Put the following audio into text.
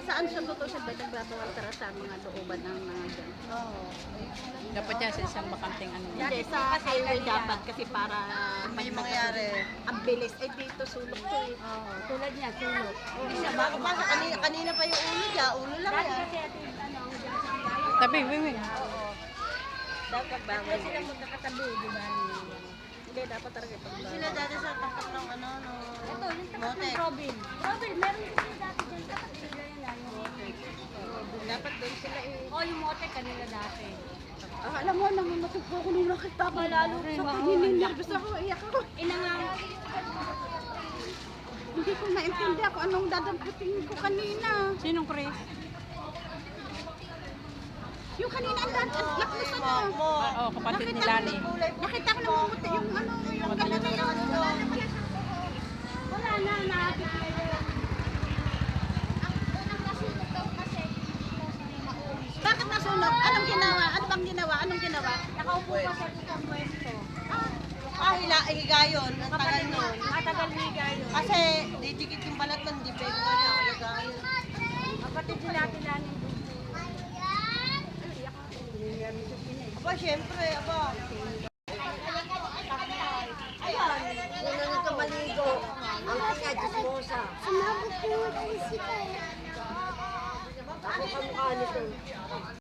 saan siya totoo siya nagbabawal tara sa mga looban ng mga dyan. Oo. Dapat yan sa isang bakanting ano. Hindi, sa highway dapat kasi para May mangyari. ang bilis. Eh dito sulok to eh. Oo, tulad niya, sulok. Hindi siya makapasa. Kanina pa yung ulo niya. Ulo lang Dati yan. kasi ito yung ano, ang dyan sa bayan. Tabi, wiwi. Dapat bawal. Kaya sila magkakatabi, di ba? Hindi, dapat talaga Hindi pagbawal. sila dati sa tapat ng ano, no. Ito, yung tapat ng Motek. Robin. Robin, meron kasi dati dyan tapat sila yun lang, yung Motek. Dapat doon sila eh. Oh, yung Motek kanila dati. Alam mo, nangungatog po ako nung nakita ko. Lalo Sa sa pagninervous ako, iyak ako. Inangang, Hindi ko naintindihan kung anong dadamputin ko kanina. Sinong Chris? Yung kanina ang nakmusta na. Mo. Oo, kapatid ni Lani. Nakita ko namumuti yung ano, yung gano'n na yun. wala na, nakakit na yun. Bakit nasunog? Anong ginawa? Ano bang ginawa? Anong ginawa? Nakaupo pa sa isang pwesto. Higa yun. Ang tagal nun. Matagal higa yun. Kasi, didikit yung balat ng dipego niya. Higa yun. Kapatid sila natin nanin. Aba, syempre, aba. Ayan, una nang kamaligo. Ang kanya, Diyosmosa. Sumabot ko na sila. Ako kamukha nito.